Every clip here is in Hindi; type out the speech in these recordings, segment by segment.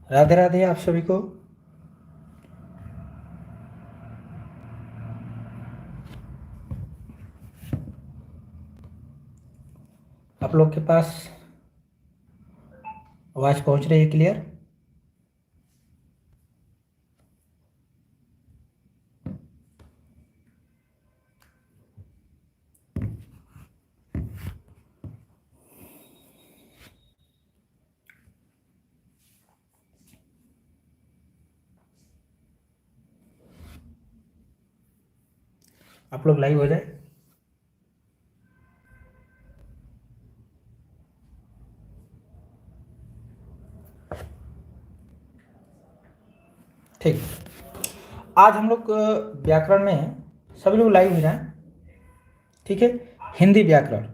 राधे राधे आप सभी को। आप लोग के पास आवाज़ पहुंच रही है क्लियर? आप लोग लाइव हो जाए। ठीक। आज हम लोग व्याकरण में सभी लोग लाइव हो जाएं। ठीक है। हिंदी व्याकरण।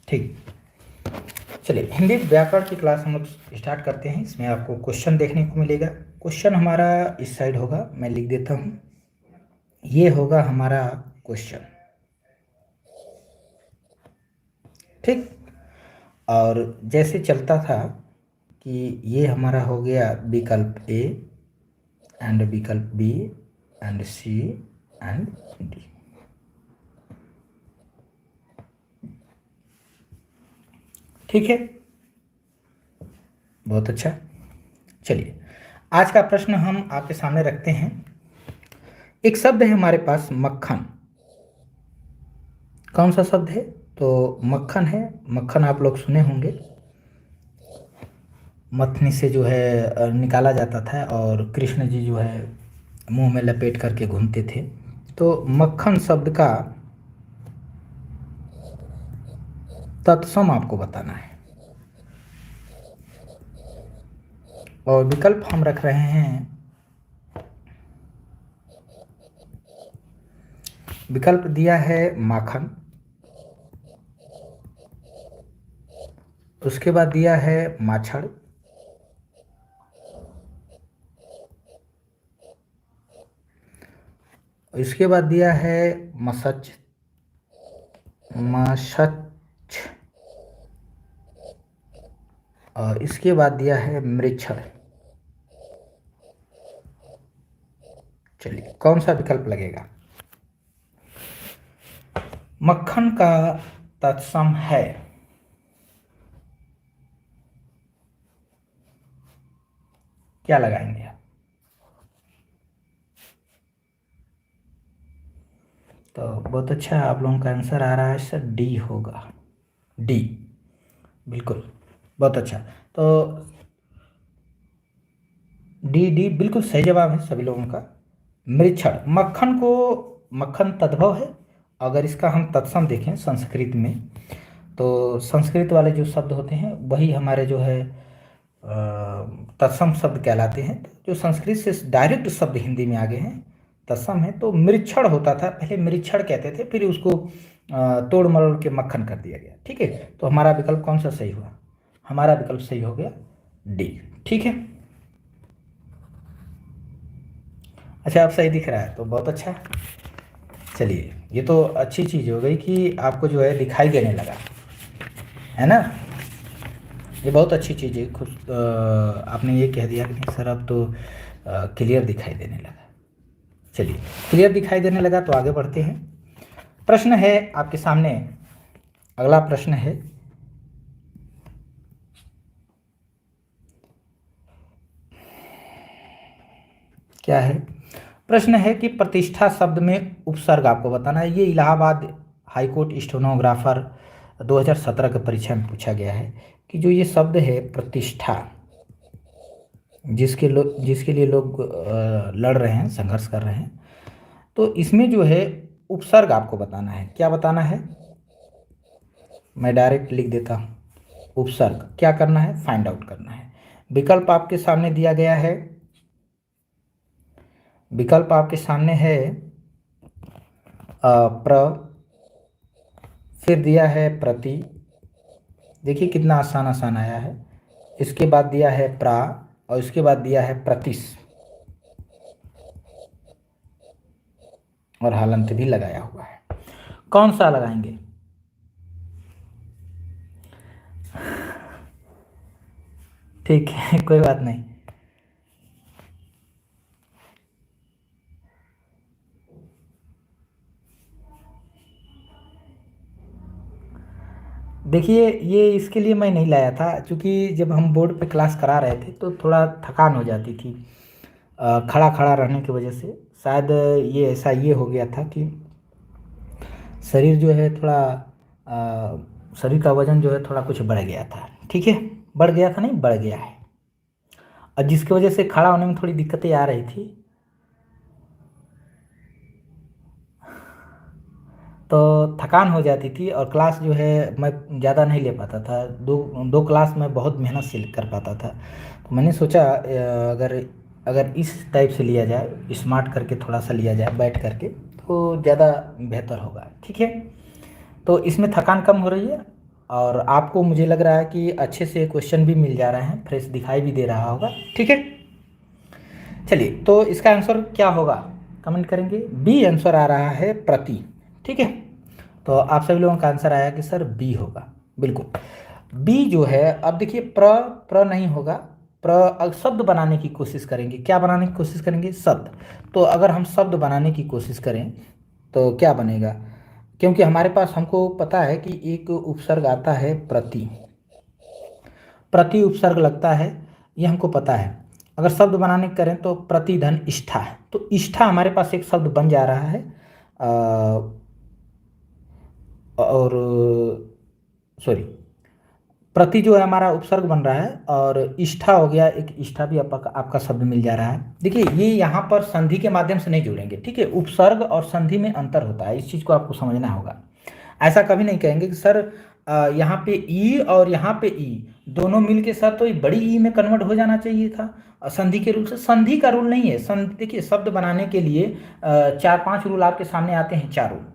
ठीक। चलिए हिंदी व्याकरण की क्लास हम लोग स्टार्ट करते हैं। इसमें आपको क्वेश्चन देखने को मिलेगा। क्वेश्चन हमारा इस साइड होगा, मैं लिख देता हूँ। ये होगा हमारा क्वेश्चन। ठीक। और जैसे चलता था कि ये हमारा हो गया विकल्प ए एंड विकल्प B and C and D. ठीक है, बहुत अच्छा। चलिए आज का प्रश्न हम आपके सामने रखते हैं। एक शब्द है हमारे पास मक्खन। कौन सा शब्द है? तो मक्खन है। मक्खन आप लोग सुने होंगे, मथनी से जो है निकाला जाता था और कृष्ण जी जो है मुंह में लपेट करके घूमते थे। तो मक्खन शब्द का तत्सम आपको बताना है और विकल्प हम रख रहे हैं। विकल्प दिया है माखन, उसके बाद दिया है माछड़, इसके बाद दिया है मसच मशच और इसके बाद दिया है मृच्छर। चलिए कौन सा विकल्प लगेगा? मक्खन का तत्सम है क्या लगाएंगे आप? तो बहुत अच्छा, आप लोगों का आंसर आ रहा है सर, डी होगा। डी, बिल्कुल, बहुत अच्छा। तो डी डी बिल्कुल सही जवाब है सभी लोगों का। मृच्छर, मक्खन को, मक्खन तद्भव है। अगर इसका हम तत्सम देखें संस्कृत में, तो संस्कृत वाले जो शब्द होते हैं वही हमारे जो है तत्सम शब्द कहलाते हैं। जो संस्कृत से डायरेक्ट शब्द हिंदी में आ गए हैं तत्सम है। तो मृच्छर होता था पहले, मृच्छर कहते थे, फिर उसको तोड़ मरोड़ के मक्खन कर दिया गया। ठीक है, तो हमारा विकल्प कौन सा सही हुआ? हमारा विकल्प सही हो गया डी। ठीक है, अच्छा आप सही दिख रहा है तो बहुत अच्छा। चलिए ये तो अच्छी चीज़ हो गई कि आपको जो है दिखाई देने लगा, है ना। ये बहुत अच्छी चीज़ है। खुद आपने ये कह दिया कि नहीं सर अब तो क्लियर दिखाई देने लगा। चलिए क्लियर दिखाई देने लगा तो आगे बढ़ते हैं। प्रश्न है आपके सामने, अगला प्रश्न है, क्या है? प्रश्न है कि प्रतिष्ठा शब्द में उपसर्ग आपको बताना है। ये इलाहाबाद हाईकोर्ट स्टेनोग्राफर 2017 के परीक्षा में पूछा गया है कि जो ये शब्द है प्रतिष्ठा, जिसके लिए लोग लड़ रहे हैं, संघर्ष कर रहे हैं, तो इसमें जो है उपसर्ग आपको बताना है। क्या बताना है? मैं डायरेक्ट लिख देता हूँ। उपसर्ग क्या करना है? फाइंड आउट करना है। विकल्प आपके सामने दिया गया है। विकल्प आपके सामने है प्र, फिर दिया है प्रति, देखिए कितना आसान आसान आया है। इसके बाद दिया है प्रा और इसके बाद दिया है प्रतिस और हलंत भी लगाया हुआ है। कौन सा लगाएंगे? ठीक है कोई बात नहीं। देखिए ये इसके लिए मैं नहीं लाया था, क्योंकि जब हम बोर्ड पे क्लास करा रहे थे तो थोड़ा थकान हो जाती थी खड़ा खड़ा रहने की वजह से। शायद ये ऐसा ये हो गया था कि शरीर जो है थोड़ा शरीर का वजन जो है थोड़ा कुछ बढ़ गया था। ठीक है, बढ़ गया था नहीं, बढ़ गया है, और जिसकी वजह से खड़ा होने में थोड़ी दिक्कतें आ रही थी। तो थकान हो जाती थी और क्लास जो है मैं ज़्यादा नहीं ले पाता था। दो दो क्लास में बहुत मेहनत से कर पाता था। तो मैंने सोचा अगर अगर इस टाइप से लिया जाए, स्मार्ट करके थोड़ा सा लिया जाए बैठ करके, तो ज़्यादा बेहतर होगा। ठीक है, तो इसमें थकान कम हो रही है और आपको मुझे लग रहा है कि अच्छे से क्वेश्चन भी मिल जा रहे हैं, फ्रेश दिखाई भी दे रहा होगा। ठीक है, चलिए तो इसका आंसर क्या होगा कमेंट करेंगे। बी आंसर आ रहा है प्रति। ठीक है, तो आप सभी लोगों का आंसर आया कि सर बी होगा। बिल्कुल बी जो है। अब देखिए प्र प्र नहीं होगा, शब्द बनाने की कोशिश करेंगे। क्या बनाने की कोशिश करेंगे? शब्द। तो अगर हम शब्द बनाने की कोशिश करें तो क्या बनेगा? क्योंकि हमारे पास हमको पता है कि एक उपसर्ग आता है प्रति, प्रति उपसर्ग लगता है, ये हमको पता है। अगर शब्द बनाने की करें तो प्रतिधन इष्ठा, तो इष्ठा हमारे पास एक शब्द बन जा रहा है। और सॉरी, प्रति जो है हमारा उपसर्ग बन रहा है और इष्ठा हो गया, एक इष्ठा भी आपका शब्द मिल जा रहा है। देखिए ये यहाँ पर संधि के माध्यम से नहीं जुड़ेंगे। ठीक है, उपसर्ग और संधि में अंतर होता है, इस चीज़ को आपको समझना होगा। ऐसा कभी नहीं कहेंगे कि सर यहाँ पे ई और यहाँ पे ई दोनों मिल के साथ तो ये बड़ी ई में कन्वर्ट हो जाना चाहिए था संधि के रूल से। संधि का रूल नहीं है। संधि देखिए शब्द बनाने के लिए 4-5 रूल आपके सामने आते हैं, 4 रूल।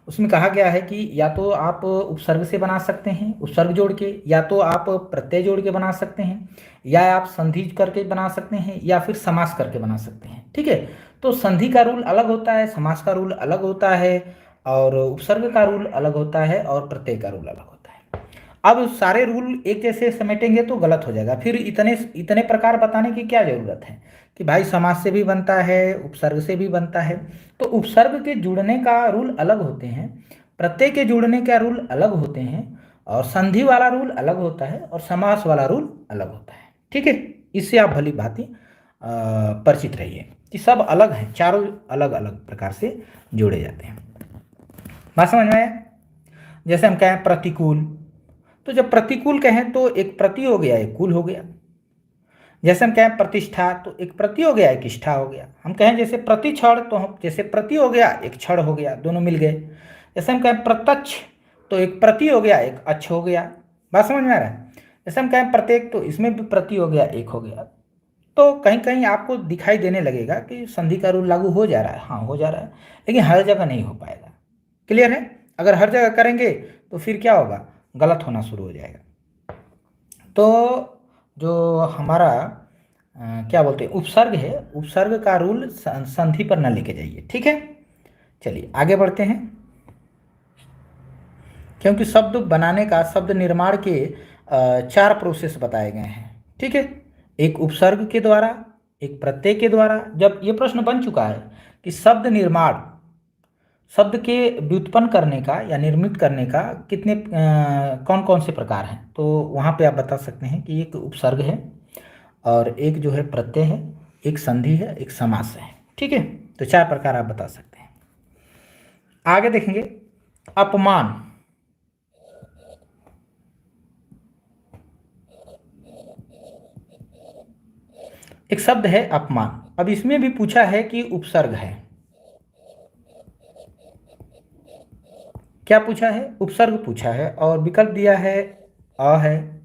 उसमें कहा गया है कि या तो आप उपसर्ग से बना सकते हैं, उपसर्ग जोड़ के, या तो आप प्रत्यय जोड़ के बना सकते हैं, या आप संधि करके बना सकते हैं, या फिर समास करके बना सकते हैं। ठीक है, तो संधि का रूल अलग होता है, समास का रूल अलग होता है, और उपसर्ग का रूल अलग होता है, और प्रत्यय का रूल अलग होता है। अब सारे रूल एक जैसे समेटेंगे तो गलत हो जाएगा। फिर इतने इतने प्रकार बताने की क्या जरूरत है कि भाई समास से भी बनता है, उपसर्ग से भी बनता है। तो उपसर्ग के जुड़ने का रूल अलग होते हैं, प्रत्यय के जुड़ने का रूल अलग होते हैं, और संधि वाला रूल अलग होता है, और समास वाला रूल अलग होता है। ठीक है, इससे आप भली भांति परिचित रहिए कि सब अलग हैं, चारों अलग अलग प्रकार से जोड़े जाते हैं। बात समझ में आया? जैसे हम कहें प्रतिकूल, तो जब प्रतिकूल कहें तो एक प्रति हो गया, एक कूल हो गया। जैसे हम कहें प्रतिष्ठा, तो एक प्रति हो गया, एक इष्ठा हो गया। हम कहें जैसे प्रतिक्षण, तो हम जैसे प्रति हो गया, एक क्षण हो गया, दोनों मिल गए। जैसे हम कहें प्रत्यक्ष, तो एक प्रति हो गया, एक अच्छ हो गया। बात समझ में आ रहा है? जैसे हम कहें प्रत्येक, तो इसमें भी प्रति हो गया, एक हो गया। तो कहीं कहीं आपको दिखाई देने लगेगा कि संधि का रूल लागू हो जा रहा है, हाँ हो जा रहा है, लेकिन हर जगह नहीं हो पाएगा। क्लियर है? अगर हर जगह करेंगे तो फिर क्या होगा? गलत होना शुरू हो जाएगा। तो जो हमारा क्या बोलते हैं उपसर्ग है, उपसर्ग का रूल संधि पर न लेके जाइए। ठीक है, चलिए आगे बढ़ते हैं। क्योंकि शब्द बनाने का, शब्द निर्माण के 4 प्रोसेस बताए गए हैं। ठीक है, एक उपसर्ग के द्वारा, एक प्रत्यय के द्वारा। जब ये प्रश्न बन चुका है कि शब्द निर्माण, शब्द के व्युत्पन्न करने का या निर्मित करने का कितने कौन कौन से प्रकार हैं, तो वहाँ पे आप बता सकते हैं कि एक उपसर्ग है, और एक जो है प्रत्यय है, एक संधि है, एक समास है। ठीक है, तो 4 प्रकार आप बता सकते हैं। आगे देखेंगे अपमान। एक शब्द है अपमान। अब इसमें भी पूछा है कि उपसर्ग है। क्या पूछा है? उपसर्ग पूछा है, और विकल्प दिया है अ है,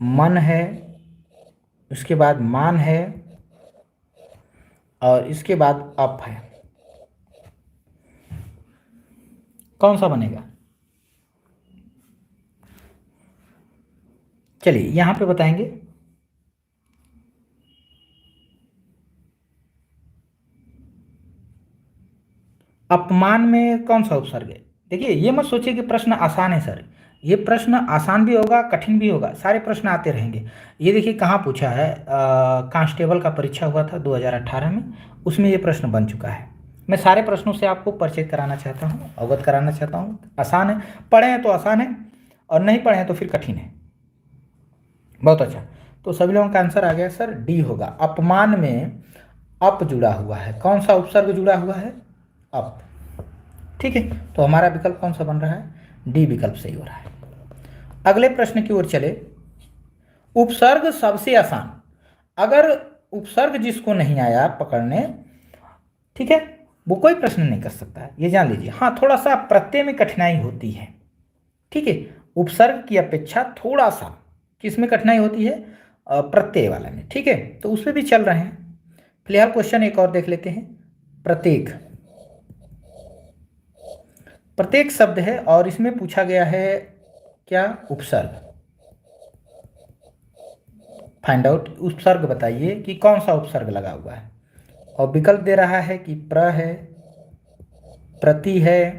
मन है, उसके बाद मान है, और इसके बाद अप है, कौन सा बनेगा? चलिए यहां पे बताएंगे। अपमान में कौन सा उपसर्ग है? देखिए ये मत सोचिए कि प्रश्न आसान है सर, ये प्रश्न आसान भी होगा कठिन भी होगा, सारे प्रश्न आते रहेंगे। ये देखिए कहाँ पूछा है, कांस्टेबल का परीक्षा हुआ था 2018 में, उसमें ये प्रश्न बन चुका है। मैं सारे प्रश्नों से आपको परिचित कराना चाहता हूँ, अवगत कराना चाहता हूँ। आसान है, पढ़े हैं तो आसान है, और नहीं पढ़े हैं तो फिर कठिन है। बहुत अच्छा, तो सभी लोगों का आंसर आ गया सर, डी होगा। अपमान में अप जुड़ा हुआ है, कौन सा उपसर्ग जुड़ा हुआ है? अप। ठीक है, तो हमारा विकल्प कौन सा बन रहा है? डी विकल्प सही हो रहा है। अगले प्रश्न की ओर चले। उपसर्ग सबसे आसान, अगर उपसर्ग जिसको नहीं आया पकड़ने, ठीक है, वो कोई प्रश्न नहीं कर सकता है, ये जान लीजिए। हाँ, थोड़ा सा प्रत्यय में कठिनाई होती है, ठीक है, उपसर्ग की अपेक्षा थोड़ा सा किस में कठिनाई होती है? प्रत्यय वाला में, ठीक है, तो उस पर भी चल रहे हैं। फिलहाल क्वेश्चन एक और देख लेते हैं। प्रत्येक, प्रत्येक शब्द है और इसमें पूछा गया है क्या? उपसर्ग। फाइंड आउट उपसर्ग, बताइए कि कौन सा उपसर्ग लगा हुआ है। और विकल्प दे रहा है कि प्र है, प्रति है,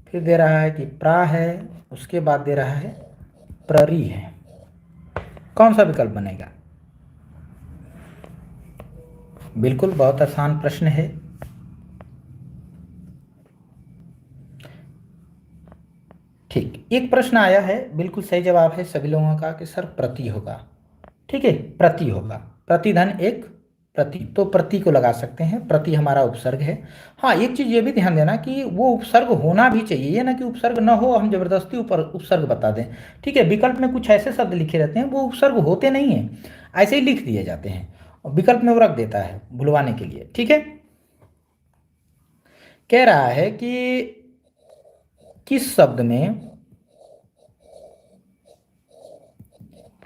फिर दे रहा है कि प्रा है, उसके बाद दे रहा है प्ररी है। कौन सा विकल्प बनेगा? बिल्कुल, बहुत आसान प्रश्न है। ठीक, एक प्रश्न आया है, बिल्कुल सही जवाब है सभी लोगों का कि सर प्रति होगा। ठीक है, प्रति होगा, प्रतिधन एक प्रति, तो प्रति को लगा सकते हैं, प्रति हमारा उपसर्ग है। हाँ, एक चीज ये भी ध्यान देना कि वो उपसर्ग होना भी चाहिए, ये ना कि उपसर्ग ना हो हम जबरदस्ती ऊपर उपसर्ग बता दें। ठीक है, विकल्प में कुछ ऐसे शब्द लिखे रहते हैं वो उपसर्ग होते नहीं हैं, ऐसे ही लिख दिए जाते हैं, और विकल्प में वो रख देता है भुलवाने के लिए। ठीक है, कह रहा है कि किस शब्द में,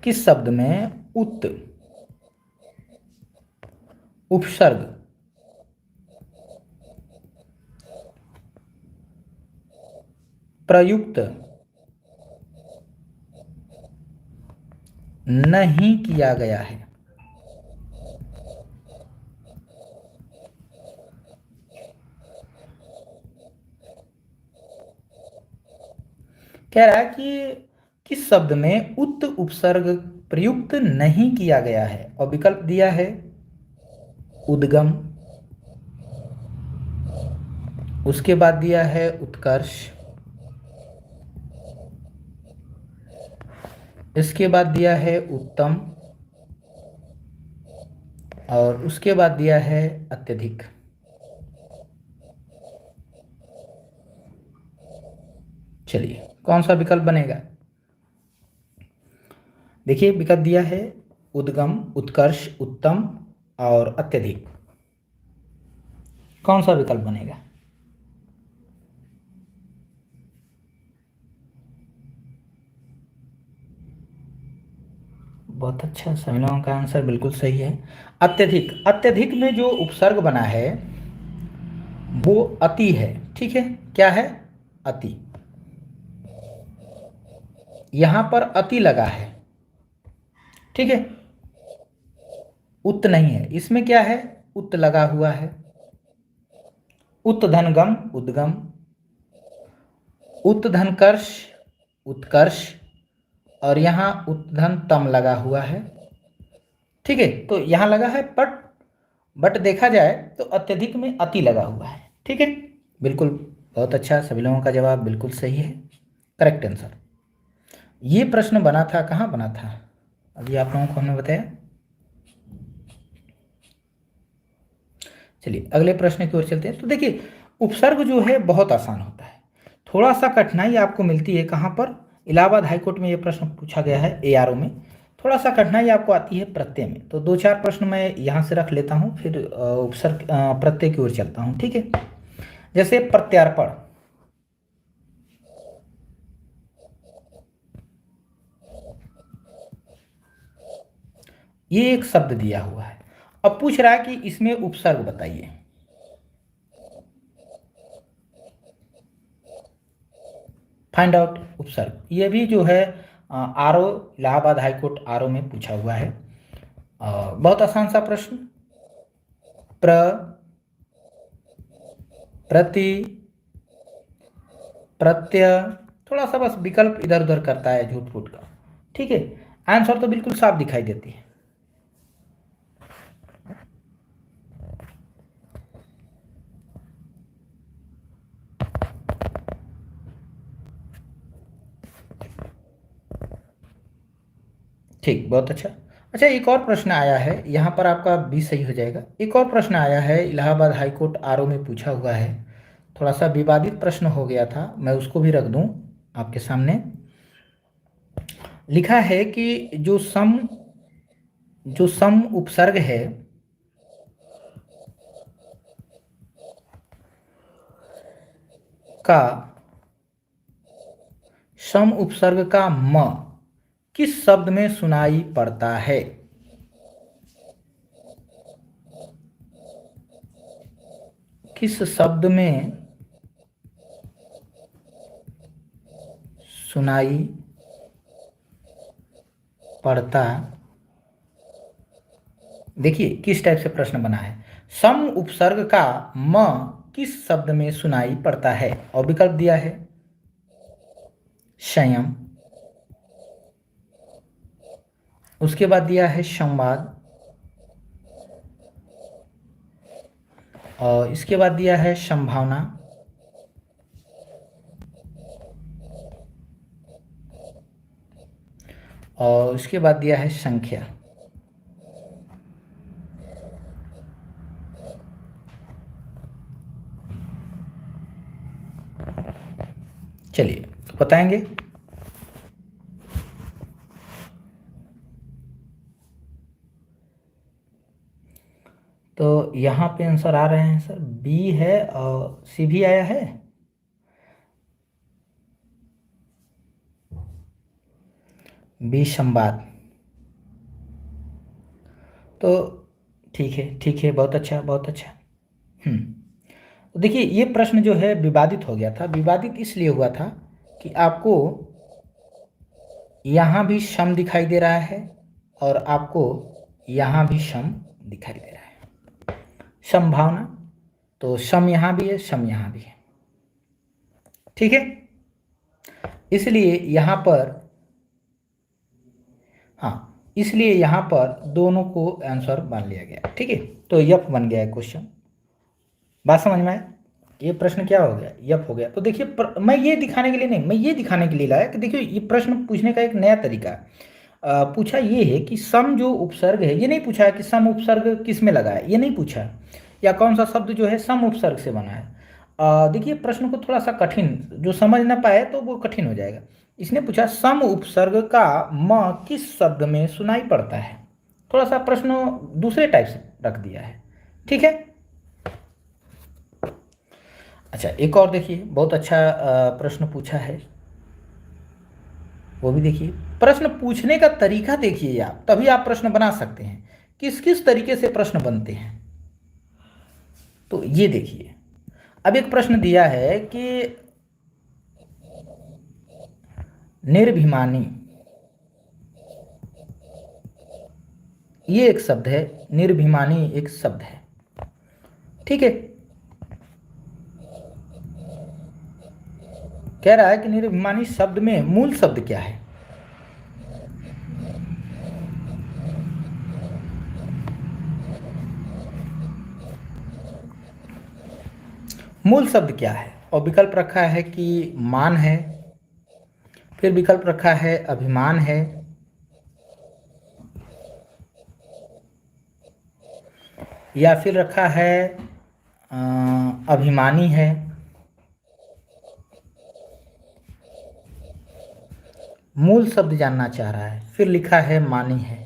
किस शब्द में उत उपसर्ग प्रयुक्त नहीं किया गया है? कह रहा है कि किस शब्द में उत उपसर्ग प्रयुक्त नहीं किया गया है, और विकल्प दिया है उद्गम, उसके बाद दिया है उत्कर्ष, इसके बाद दिया है उत्तम, और उसके बाद दिया है अत्यधिक। चलिए कौन सा विकल्प बनेगा? देखिए विकल्प दिया है उद्गम, उत्कर्ष, उत्तम और अत्यधिक। कौन सा विकल्प बनेगा? बहुत अच्छा, सभी लोगों का आंसर बिल्कुल सही है, अत्यधिक। अत्यधिक में जो उपसर्ग बना है वो अति है। ठीक है, क्या है? अति। यहां पर अति लगा है, ठीक है, उत नहीं है, इसमें क्या है? उत लगा हुआ है। उत धनगम उद्गम, उत धनकर्ष उत्कर्ष, और यहां उत्धन तम लगा हुआ है। ठीक है, तो यहां लगा है बट देखा जाए तो अत्यधिक में अति लगा हुआ है। ठीक है, बिल्कुल, बहुत अच्छा, सभी लोगों का जवाब बिल्कुल सही है, करेक्ट आंसर। ये प्रश्न बना था, कहाँ बना था अभी आप लोगों को हमने बताया। चलिए अगले प्रश्न की ओर चलते हैं। तो देखिए उपसर्ग जो है बहुत आसान होता है, थोड़ा सा कठिनाई आपको मिलती है कहाँ पर? इलाहाबाद हाईकोर्ट में ये प्रश्न पूछा गया है, एआरओ में थोड़ा सा कठिनाई आपको आती है प्रत्यय में। तो दो चार प्रश्न मैं यहाँ से रख लेता हूँ, फिर उपसर्ग प्रत्यय की ओर चलता हूँ। ठीक है, जैसे प्रत्यार्पण, ये एक शब्द दिया हुआ है, अब पूछ रहा है कि इसमें उपसर्ग बताइए। फाइंड आउट उपसर्ग, ये भी जो है आरओ, इलाहाबाद हाईकोर्ट आरओ में पूछा हुआ है। बहुत आसान सा प्रश्न। प्रति, प्रत्यय, थोड़ा सा बस विकल्प इधर उधर करता है झूठ फूट का, ठीक है। आंसर तो बिल्कुल साफ दिखाई देती है। ठीक, बहुत अच्छा। अच्छा, एक और प्रश्न आया है यहाँ पर, आपका 20 सही हो जाएगा। एक और प्रश्न आया है, इलाहाबाद हाईकोर्ट आरओ में पूछा हुआ है, थोड़ा सा विवादित प्रश्न हो गया था, मैं उसको भी रख दूं आपके सामने। लिखा है कि जो सम उपसर्ग है का, सम उपसर्ग का म किस शब्द में सुनाई पड़ता है? किस शब्द में सुनाई पड़ता? देखिए किस टाइप से प्रश्न बना है। सम उपसर्ग का म किस शब्द में सुनाई पड़ता है, और विकल्प दिया है संयम, उसके बाद दिया है संवाद, और इसके बाद दिया है संभावना, और इसके बाद दिया है संख्या। चलिए तो बताएंगे। तो यहाँ पे आंसर आ रहे हैं सर, बी है और सी भी आया है। बी संवाद। तो ठीक है, बहुत अच्छा, बहुत अच्छा। तो देखिए ये प्रश्न जो है विवादित हो गया था। विवादित इसलिए हुआ था कि आपको यहाँ भी सम दिखाई दे रहा है और आपको यहाँ भी सम दिखाई दे रहा है, संभावना। तो सम यहाँ भी है, सम यहाँ भी है, ठीक है। इसलिए यहाँ पर, हाँ, इसलिए यहाँ पर दोनों को आंसर मान लिया गया, ठीक है। तो यफ बन गया है क्वेश्चन। बात समझ में आए? ये प्रश्न क्या हो गया, यफ हो गया। तो देखिए मैं ये दिखाने के लिए नहीं, मैं ये दिखाने के लिए लाया कि देखिए ये प्रश्न पूछने का एक नया तरीका है। पूछा ये है कि सम जो उपसर्ग है, ये नहीं पूछा है कि सम उपसर्ग किस में लगा है, ये नहीं पूछा है, या कौन सा शब्द जो है सम उपसर्ग से बना है। देखिए प्रश्न को थोड़ा सा कठिन, जो समझ ना पाए तो वो कठिन हो जाएगा। इसने पूछा सम उपसर्ग का म किस शब्द में सुनाई पड़ता है। थोड़ा सा प्रश्न दूसरे टाइप से रख दिया है, ठीक है। अच्छा, एक और देखिए, बहुत अच्छा प्रश्न पूछा है, वो भी देखिए। प्रश्न पूछने का तरीका देखिए आप, तभी आप प्रश्न बना सकते हैं। किस किस तरीके से प्रश्न बनते हैं, तो ये देखिए। अब एक प्रश्न दिया है कि निर्भिमानी, ये एक शब्द है, निर्भिमानी एक शब्द है, ठीक है। कह रहा है कि निर्भिमानी शब्द में मूल शब्द क्या है। मूल शब्द क्या है, और विकल्प रखा है कि मान है, फिर विकल्प रखा है अभिमान है, या फिर रखा है अभिमानी है, मूल शब्द जानना चाह रहा है, फिर लिखा है मानी है।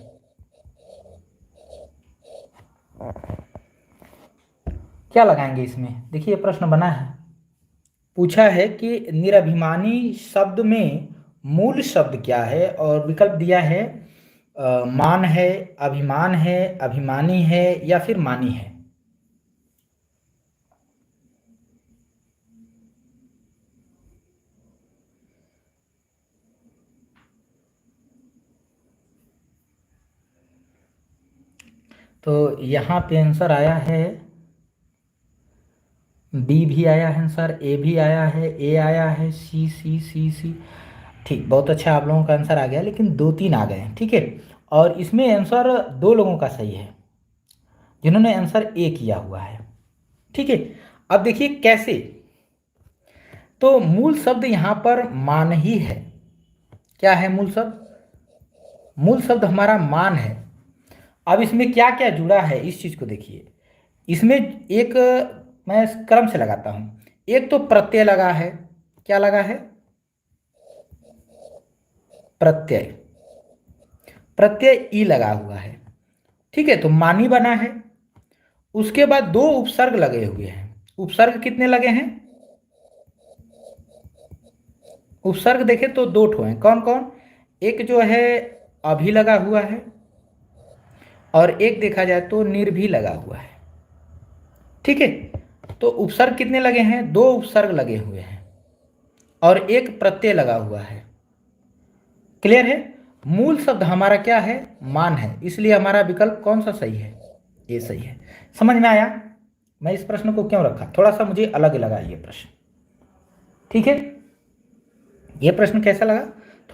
क्या लगाएंगे इसमें? देखिए प्रश्न बना है, पूछा है कि निरभिमानी शब्द में मूल शब्द क्या है, और विकल्प दिया है मान है, अभिमान है, अभिमानी है या फिर मानी है? तो यहाँ पे आंसर आया है, बी भी आया है आंसर, ए भी आया है, ए आया है, सी सी सी सी। ठीक, बहुत अच्छा, आप लोगों का आंसर आ गया, लेकिन 2-3 आ गए हैं, ठीक है। और इसमें आंसर 2 लोगों का सही है जिन्होंने आंसर ए किया हुआ है, ठीक है। अब देखिए कैसे, तो मूल शब्द यहाँ पर मान ही है। क्या है मूल शब्द? मूल शब्द हमारा मान है। अब इसमें क्या क्या जुड़ा है इस चीज को देखिए। इसमें एक, मैं क्रम से लगाता हूं, एक तो प्रत्यय लगा है। क्या लगा है? प्रत्यय। प्रत्यय ई लगा हुआ है, ठीक है, तो मानी बना है। उसके बाद 2 उपसर्ग लगे हुए हैं। उपसर्ग कितने लगे हैं? उपसर्ग देखे तो 2 ठो हैं। कौन कौन? एक जो है अभी लगा हुआ है, और एक देखा जाए तो निर भी लगा हुआ है, ठीक है। तो उपसर्ग कितने लगे हैं? 2 उपसर्ग लगे हुए हैं और एक प्रत्यय लगा हुआ है। क्लियर है? मूल शब्द हमारा क्या है? मान है, इसलिए हमारा विकल्प कौन सा सही है? ये सही है। समझ में आया मैं इस प्रश्न को क्यों रखा? थोड़ा सा मुझे अलग लगा ये प्रश्न, ठीक है। ये प्रश्न कैसा लगा?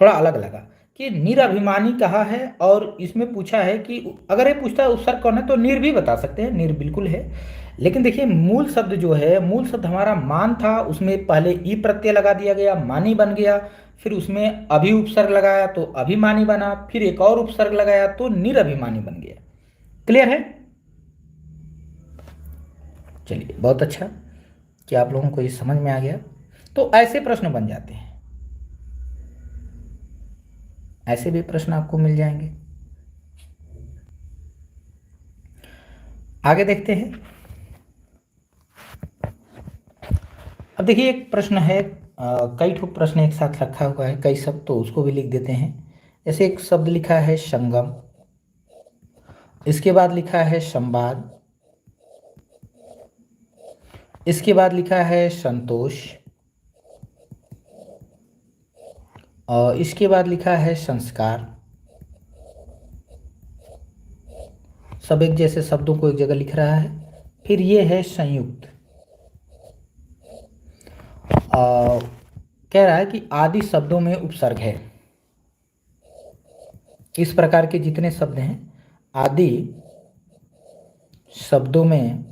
थोड़ा अलग लगा कि निरअभिमानी कहा है, और इसमें पूछा है कि अगर ये पूछता है उपसर्ग कौन है तो निर भी बता सकते हैं, निर बिल्कुल है। लेकिन देखिए मूल शब्द जो है, मूल शब्द हमारा मान था, उसमें पहले ई प्रत्यय लगा दिया गया, मानी बन गया। फिर उसमें अभी उपसर्ग लगाया तो अभिमानी बना, फिर एक और उपसर्ग लगाया तो निरअभिमानी बन गया। क्लियर है? चलिए, बहुत अच्छा कि आप लोगों को ये समझ में आ गया। तो ऐसे प्रश्न बन जाते हैं, ऐसे भी प्रश्न आपको मिल जाएंगे। आगे देखते हैं। अब देखिए एक प्रश्न है, कई ठो प्रश्न एक साथ रखा हुआ है, कई शब्द, तो उसको भी लिख देते हैं। जैसे एक शब्द लिखा है संगम, इसके बाद लिखा है संवाद, इसके बाद लिखा है संतोष, और इसके बाद लिखा है संस्कार। सब एक जैसे शब्दों को एक जगह लिख रहा है। फिर ये है संयुक्त, और कह रहा है कि आदि शब्दों में उपसर्ग है। इस प्रकार के जितने शब्द हैं, आदि शब्दों में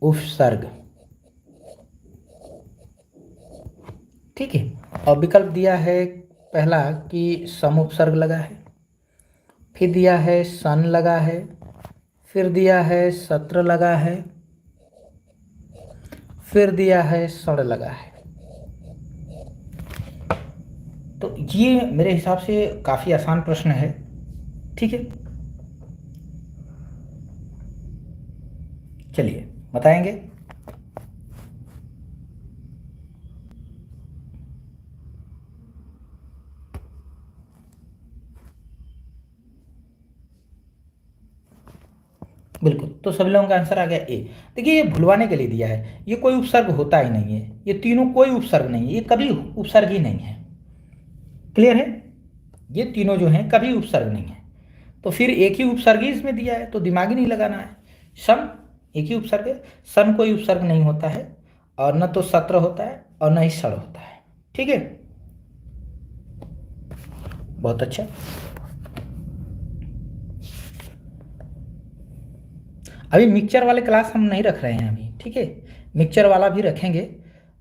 उपसर्ग, ठीक है। और विकल्प दिया है पहला कि सम उपसर्ग लगा है, फिर दिया है सन लगा है, फिर दिया है सत्र लगा है, फिर दिया है सड़ लगा है। तो ये मेरे हिसाब से काफी आसान प्रश्न है, ठीक है। चलिए बताएंगे। बिल्कुल, तो सभी लोगों का आंसर आ गया ए। देखिए ये भुलवाने के लिए दिया है, ये कोई उपसर्ग होता ही नहीं है, ये तीनों कोई उपसर्ग नहीं है, ये कभी उपसर्ग ही नहीं है। क्लियर है? ये तीनों जो हैं कभी उपसर्ग नहीं है। तो फिर एक ही उपसर्ग ही इसमें दिया है, तो दिमाग ही नहीं लगाना है। सम एक ही उपसर्ग है, सन कोई उपसर्ग नहीं होता है, और न तो सत्र होता है और न ही सड़ होता है, ठीक है। बहुत अच्छा। अभी मिक्सचर वाले क्लास हम नहीं रख रहे हैं अभी, ठीक है। मिक्सचर वाला भी रखेंगे।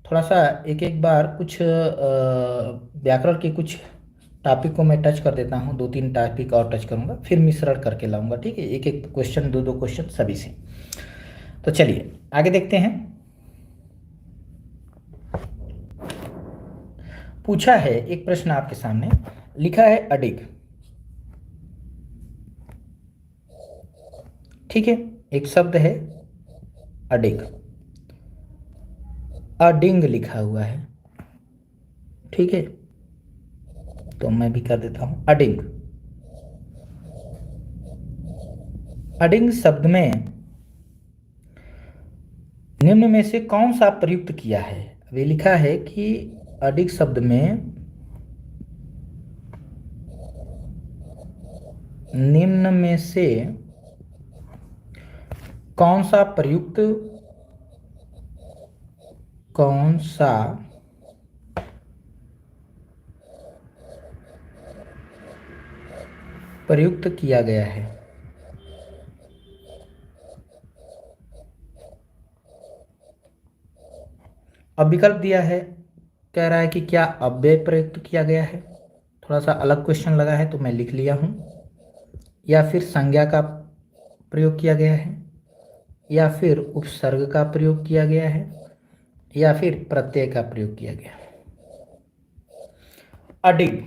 थोड़ा सा एक एक बार कुछ व्याकरण के कुछ टॉपिक को मैं टच कर देता हूँ, 2-3 टॉपिक और टच करूँगा, फिर मिश्रण करके लाऊंगा, ठीक है। एक एक क्वेश्चन, 2-2 क्वेश्चन सभी से। तो चलिए आगे देखते हैं। पूछा है एक प्रश्न आपके सामने, लिखा है अडिग, ठीक है। एक शब्द है अडिग, अडिंग लिखा हुआ है, ठीक है। तो मैं भी कर देता हूं अडिंग। अडिंग शब्द में निम्न में से कौन सा प्रयुक्त किया है? अभी लिखा है कि अडिग शब्द में निम्न में से कौन सा प्रयुक्त किया गया है? अब विकल्प दिया है, कह रहा है कि क्या अव्यय प्रयुक्त किया गया है, थोड़ा सा अलग क्वेश्चन लगा है तो मैं लिख लिया हूं, या फिर संज्ञा का प्रयोग किया गया है, या फिर उपसर्ग का प्रयोग किया गया है, या फिर प्रत्यय का प्रयोग किया गया है। अडिग,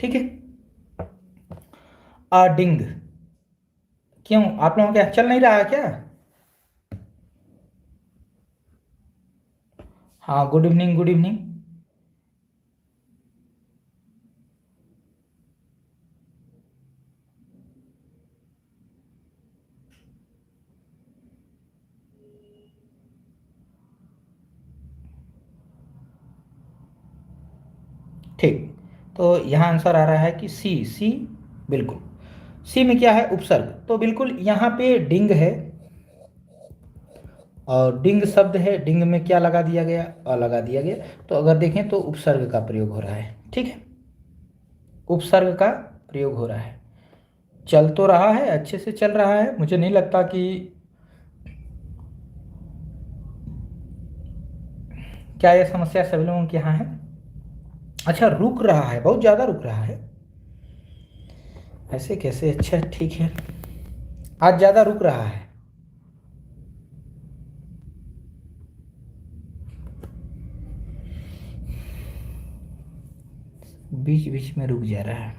ठीक है, अडिंग। क्यों, आप लोगों क्या चल नहीं रहा है क्या? हाँ, गुड इवनिंग, गुड इवनिंग। ठीक, तो यहाँ आंसर आ रहा है कि सी। सी बिल्कुल, सी में क्या है, उपसर्ग। तो बिल्कुल यहाँ पे डिंग है, और डिंग शब्द है, डिंग में क्या लगा दिया गया, अ लगा दिया गया। तो अगर देखें तो उपसर्ग का प्रयोग हो रहा है, ठीक है, उपसर्ग का प्रयोग हो रहा है। चल तो रहा है, अच्छे से चल रहा है, मुझे नहीं लगता कि क्या यह समस्या सभी लोगों के यहाँ है। अच्छा, रुक रहा है, बहुत ज़्यादा रुक रहा है, ऐसे कैसे? अच्छा ठीक है, आज ज़्यादा रुक रहा है। बीच बीच में रुक जा रहा है।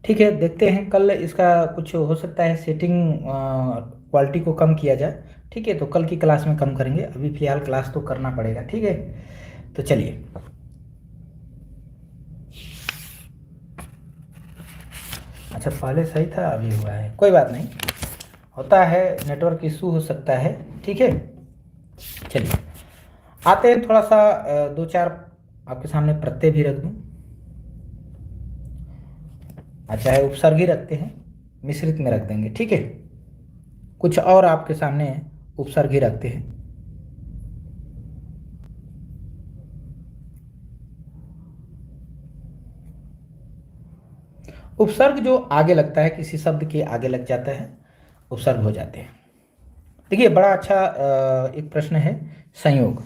ठीक है, देखते हैं, कल इसका कुछ हो सकता है सेटिंग क्वालिटी को कम किया जाए। ठीक है, तो कल की क्लास में कम करेंगे, अभी फ़िलहाल क्लास तो करना पड़ेगा। ठीक है, तो चलिए। अच्छा, पहले सही था, अभी हुआ है, कोई बात नहीं, होता है, नेटवर्क इशू हो सकता है। ठीक है, चलिए आते हैं, थोड़ा सा दो चार आपके सामने प्रत्यय भी रख दूं। अच्छा है, उपसर्ग ही रखते हैं, मिश्रित में रख देंगे। ठीक है, कुछ और आपके सामने उपसर्ग ही रखते हैं। उपसर्ग जो आगे लगता है, किसी शब्द के आगे लग जाता है, उपसर्ग हो जाते हैं। देखिए, बड़ा अच्छा एक प्रश्न है, संयोग।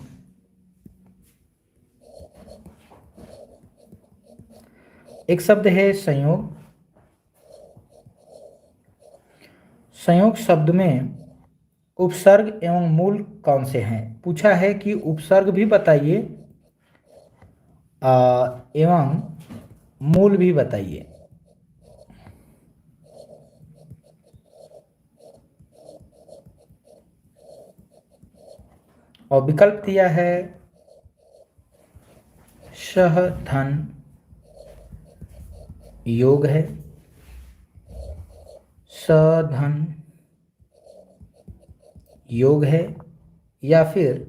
एक शब्द है संयोग। संयोग शब्द में उपसर्ग एवं मूल कौन से हैं? पूछा है कि उपसर्ग भी बताइए एवं मूल भी बताइए। और विकल्प दिया है सह धन योग है, सधन योग है, या फिर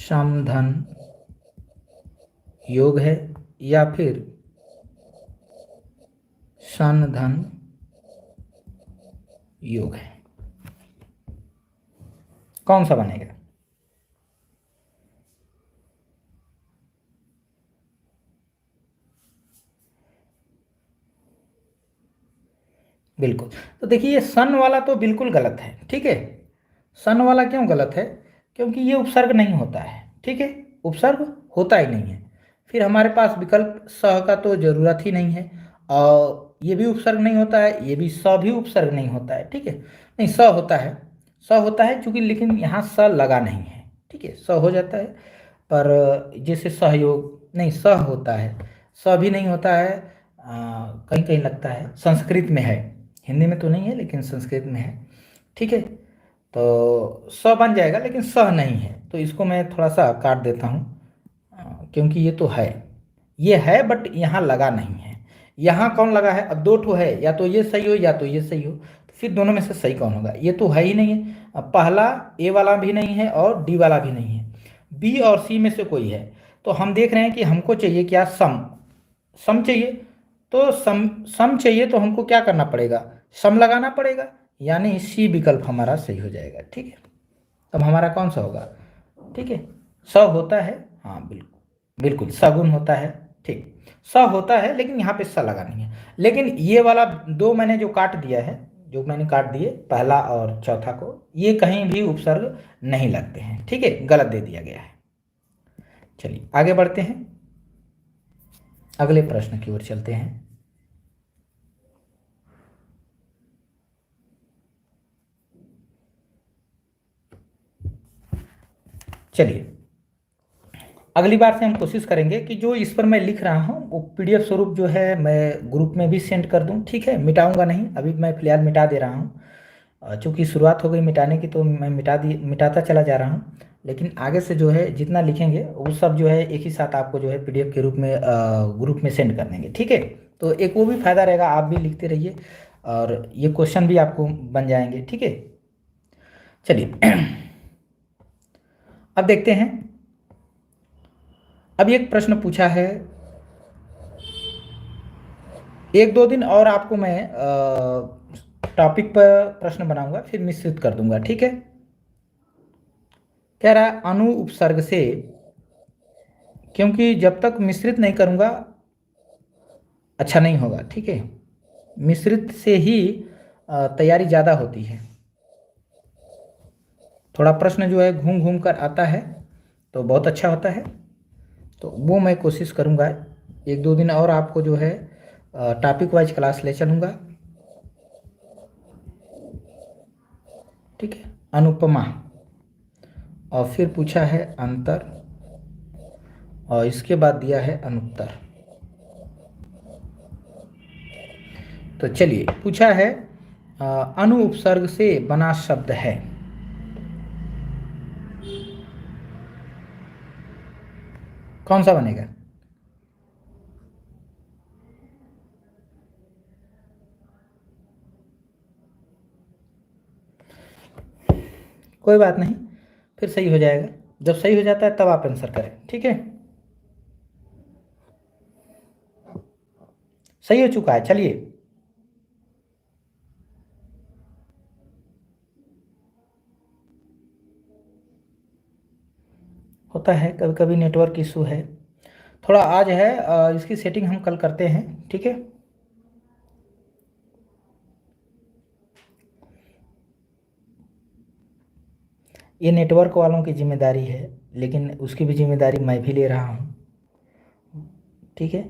समधन योग है, या फिर सनधन योग है। कौन सा बनेगा? बिल्कुल, तो देखिए, ये सन वाला तो बिल्कुल गलत है। ठीक है, सन वाला क्यों गलत है? क्योंकि ये उपसर्ग नहीं होता है। ठीक है, उपसर्ग होता ही नहीं है। फिर हमारे पास विकल्प स का तो जरूरत ही नहीं है, और ये भी उपसर्ग नहीं होता है, ये भी स भी उपसर्ग नहीं होता है। ठीक है, नहीं, स होता है, स होता है चूंकि, लेकिन यहाँ स लगा नहीं है। ठीक है, स हो जाता है, पर जैसे सहयोग नहीं, स होता है, स भी नहीं होता है, कहीं कहीं लगता है, संस्कृत में है, हिंदी में तो नहीं है लेकिन संस्कृत में है। ठीक है, तो स बन जाएगा, लेकिन स नहीं है, तो इसको मैं थोड़ा सा काट देता हूँ, क्योंकि ये तो है। ये है बट यहाँ लगा नहीं है। यहाँ कौन लगा है? अब दो ठो है, या तो ये सही हो या तो ये सही हो, तो फिर दोनों में से सही कौन होगा? ये तो है ही नहीं है। अब पहला ए वाला भी नहीं है और डी वाला भी नहीं है, बी और सी में से कोई है। तो हम देख रहे हैं कि हमको चाहिए क्या? सम। सम चाहिए। तो सम सम चाहिए तो हमको क्या करना पड़ेगा? सम लगाना पड़ेगा, यानी सी विकल्प हमारा सही हो जाएगा। ठीक है, तब हमारा कौन सा होगा? ठीक है, स होता है, हाँ बिल्कुल बिल्कुल सगुन होता है। ठीक, स होता है लेकिन यहाँ पे स लगा नहीं है। लेकिन ये वाला दो मैंने जो काट दिया है, जो मैंने काट दिए पहला और चौथा को, ये कहीं भी उपसर्ग नहीं लगते हैं। ठीक है, गलत दे दिया गया है। चलिए आगे बढ़ते हैं, अगले प्रश्न की ओर चलते हैं। चलिए अगली बार से हम कोशिश करेंगे कि जो इस पर मैं लिख रहा हूँ वो पीडीएफ स्वरूप जो है मैं ग्रुप में भी सेंड कर दूँ। ठीक है, मिटाऊंगा नहीं, अभी मैं फिलहाल मिटा दे रहा हूँ। चूँकि शुरुआत हो गई मिटाने की तो मैं मिटाता चला जा रहा हूँ। लेकिन आगे से जो है जितना लिखेंगे वो सब जो है एक ही साथ आपको जो है पीडीएफ के रूप में ग्रुप में सेंड कर देंगे। ठीक है, तो एक वो भी फायदा रहेगा, आप भी लिखते रहिए और ये क्वेश्चन भी आपको बन जाएंगे। ठीक है, चलिए अब देखते हैं। अभी एक प्रश्न पूछा है, एक दो दिन और आपको मैं टॉपिक पर प्रश्न बनाऊंगा, फिर मिश्रित कर दूंगा। ठीक है, कह रहा है अनु उपसर्ग से, क्योंकि जब तक मिश्रित नहीं करूंगा अच्छा नहीं होगा। ठीक है, मिश्रित से ही तैयारी ज़्यादा होती है। थोड़ा प्रश्न जो है घूम घूम कर आता है तो बहुत अच्छा होता है, तो वो मैं कोशिश करूंगा। एक दो दिन और आपको जो है टॉपिक वाइज क्लास ले चलूँगा। ठीक है, अनुपमा, और फिर पूछा है अंतर, और इसके बाद दिया है अनुत्तर। तो चलिए पूछा है अनु उपसर्ग से बना शब्द है, कौन सा बनेगा? कोई बात नहीं, फिर सही हो जाएगा। जब सही हो जाता है तब आप आंसर करें। ठीक है, सही हो चुका है। चलिए होता है कभी कभी नेटवर्क इशू है थोड़ा, आज है इसकी सेटिंग हम कल करते हैं। ठीक है, ये नेटवर्क वालों की जिम्मेदारी है, लेकिन उसकी भी जिम्मेदारी मैं भी ले रहा हूँ। ठीक है,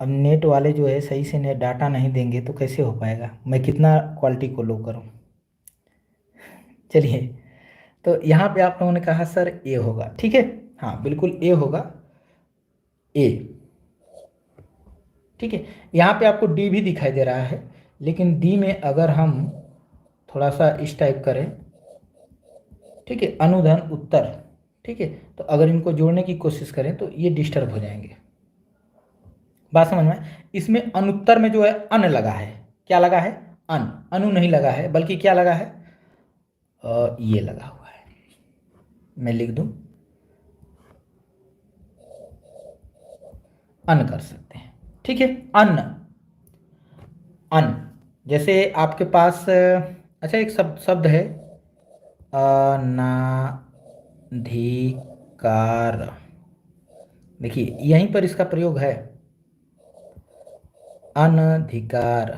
अब नेट वाले जो है सही से नेट डाटा नहीं देंगे तो कैसे हो पाएगा, मैं कितना क्वालिटी को लो करूँ। चलिए, तो यहाँ पे आप लोगों ने कहा सर ए होगा। ठीक है, हाँ बिल्कुल ए होगा, ए। ठीक है, यहाँ पे आपको डी भी दिखाई दे रहा है, लेकिन डी में अगर हम थोड़ा सा इस टाइप करें, ठीक है, अनुधन उत्तर, ठीक है, तो अगर इनको जोड़ने की कोशिश करें तो ये डिस्टर्ब हो जाएंगे। बात समझ में? इसमें अनुत्तर में जो है अन लगा है, क्या लगा है? अन, अनु नहीं लगा है, बल्कि क्या लगा है? ये लगा हुआ है। मैं लिख दूं, अन कर सकते हैं। ठीक है, अन्न, अन, जैसे आपके पास अच्छा एक शब्द है अनाधिकार, देखिए यहीं पर इसका प्रयोग है, अनधिकार।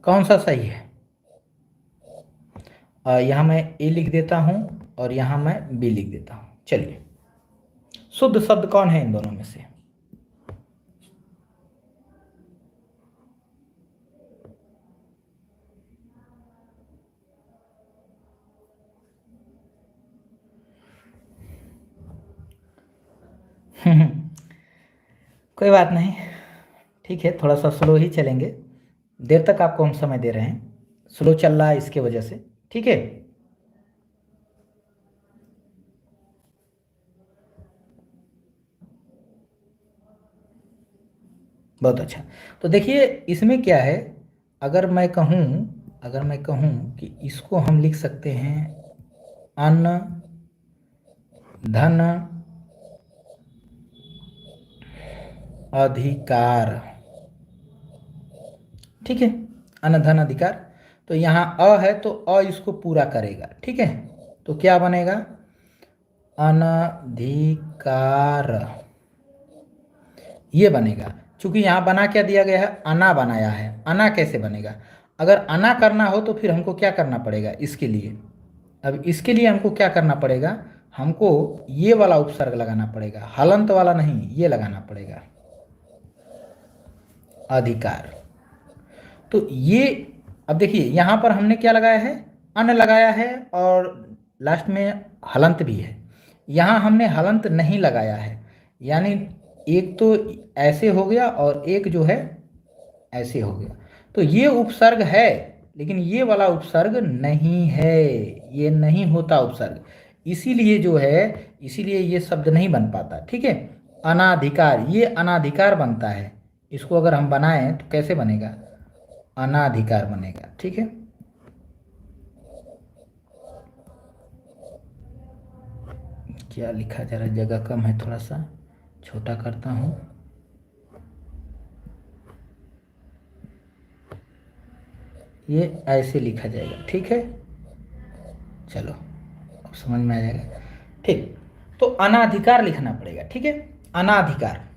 कौन सा सही है? यहाँ मैं ए लिख देता हूँ और यहाँ मैं बी लिख देता हूँ। चलिए, शुद्ध शब्द कौन है इन दोनों में से? कोई बात नहीं, ठीक है, थोड़ा सा स्लो ही चलेंगे, देर तक आपको हम समय दे रहे हैं, स्लो चल रहा है इसके वजह से। ठीक है, बहुत अच्छा। तो देखिए इसमें क्या है, अगर मैं कहूँ कि इसको हम लिख सकते हैं अन्न धन अधिकार, ठीक है, अन्न धन अधिकार। तो यहाँ अ है तो अ इसको पूरा करेगा, ठीक है। तो क्या बनेगा, अनधिकार, ये बनेगा। चूंकि यहाँ बना क्या दिया गया है, अना बनाया है। अना कैसे बनेगा, अगर अना करना हो तो फिर हमको क्या करना पड़ेगा इसके लिए, अब इसके लिए हमको क्या करना पड़ेगा, हमको ये वाला उपसर्ग लगाना पड़ेगा, हलंत वाला नहीं, ये लगाना पड़ेगा, अधिकार। तो ये, अब देखिए यहाँ पर हमने क्या लगाया है, अन लगाया है और लास्ट में हलंत भी है। यहाँ हमने हलंत नहीं लगाया है, यानी एक तो ऐसे हो गया और एक जो है ऐसे हो गया। तो ये उपसर्ग है, लेकिन ये वाला उपसर्ग नहीं है, ये नहीं होता उपसर्ग, इसीलिए जो है, इसीलिए ये शब्द नहीं बन पाता, ठीक है। अनाधिकार, ये अनाधिकार बनता है। इसको अगर हम बनाएं तो कैसे बनेगा, अनाधिकार बनेगा, ठीक है। क्या लिखा जा रहा है, जगह कम है, थोड़ा सा छोटा करता हूँ। ये ऐसे लिखा जाएगा, ठीक है। चलो अब समझ में आ जाएगा, ठीक। तो अनाधिकार लिखना पड़ेगा, ठीक है। अनाधिकार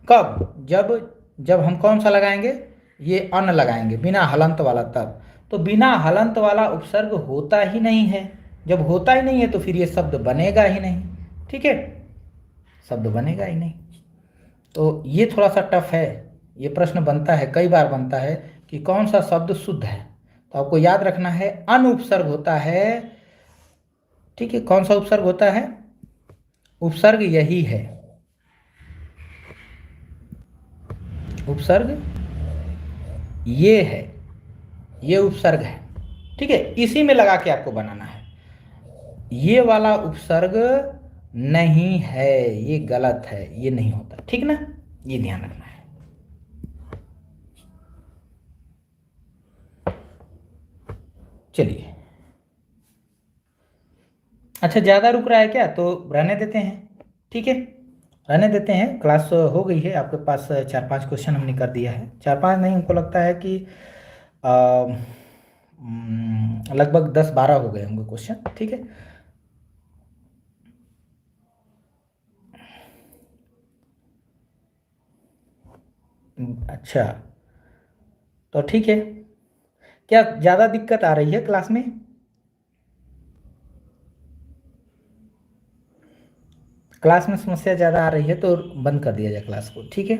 कब, जब जब हम कौन सा लगाएंगे, ये अन लगाएंगे बिना हलंत वाला, तब। तो बिना हलंत वाला उपसर्ग होता ही नहीं है, जब होता ही नहीं है तो फिर ये शब्द बनेगा ही नहीं, ठीक है, शब्द बनेगा ही नहीं। तो ये थोड़ा सा टफ है, ये प्रश्न बनता है, कई बार बनता है कि कौन सा शब्द शुद्ध है। तो आपको याद रखना है अन उपसर्ग होता है, ठीक है। कौन सा उपसर्ग होता है, उपसर्ग यही है, उपसर्ग ये है, ये उपसर्ग है, ठीक है। इसी में लगा के आपको बनाना है, ये वाला उपसर्ग नहीं है, ये गलत है, ये नहीं होता, ठीक ना, ये ध्यान रखना है। चलिए, अच्छा ज़्यादा रुक रहा है क्या, तो रहने देते हैं, ठीक है, रहने देते हैं। क्लास हो गई है, आपके पास 4-5 क्वेश्चन हमने कर दिया है, 4-5 नहीं, हमको लगता है कि लगभग 10-12 हो गए होंगे क्वेश्चन, ठीक है। अच्छा, तो ठीक है, क्या ज़्यादा दिक्कत आ रही है क्लास में, क्लास में समस्या ज़्यादा आ रही है तो बंद कर दिया जाए क्लास को, ठीक है।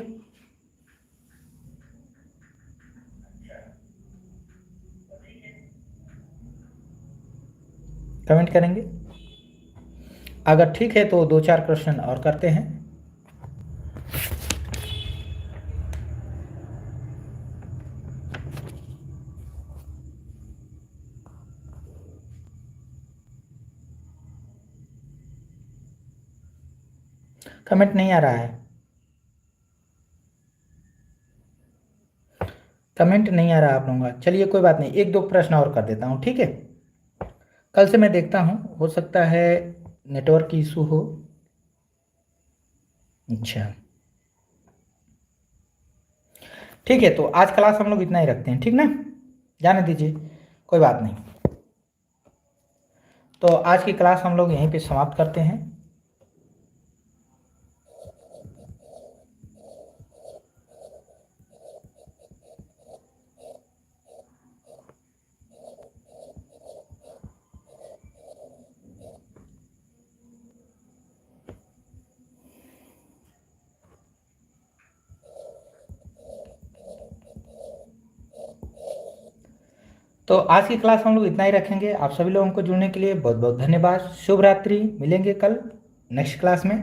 कमेंट करेंगे, अगर ठीक है तो 2-4 क्वेश्चन और करते हैं। कमेंट नहीं आ रहा है, कमेंट नहीं आ रहा आप लोगों का, चलिए कोई बात नहीं, 1-2 प्रश्न और कर देता हूँ, ठीक है। कल से मैं देखता हूँ, हो सकता है नेटवर्क की इशू हो। अच्छा, ठीक है, तो आज क्लास हम लोग इतना ही रखते हैं, ठीक ना, जाने दीजिए, कोई बात नहीं। तो आज की क्लास हम लोग यहीं पे समाप्त करते हैं। तो आज की क्लास हम लोग इतना ही रखेंगे। आप सभी लोगों को जुड़ने के लिए बहुत बहुत धन्यवाद। शुभ रात्रि, मिलेंगे कल नेक्स्ट क्लास में।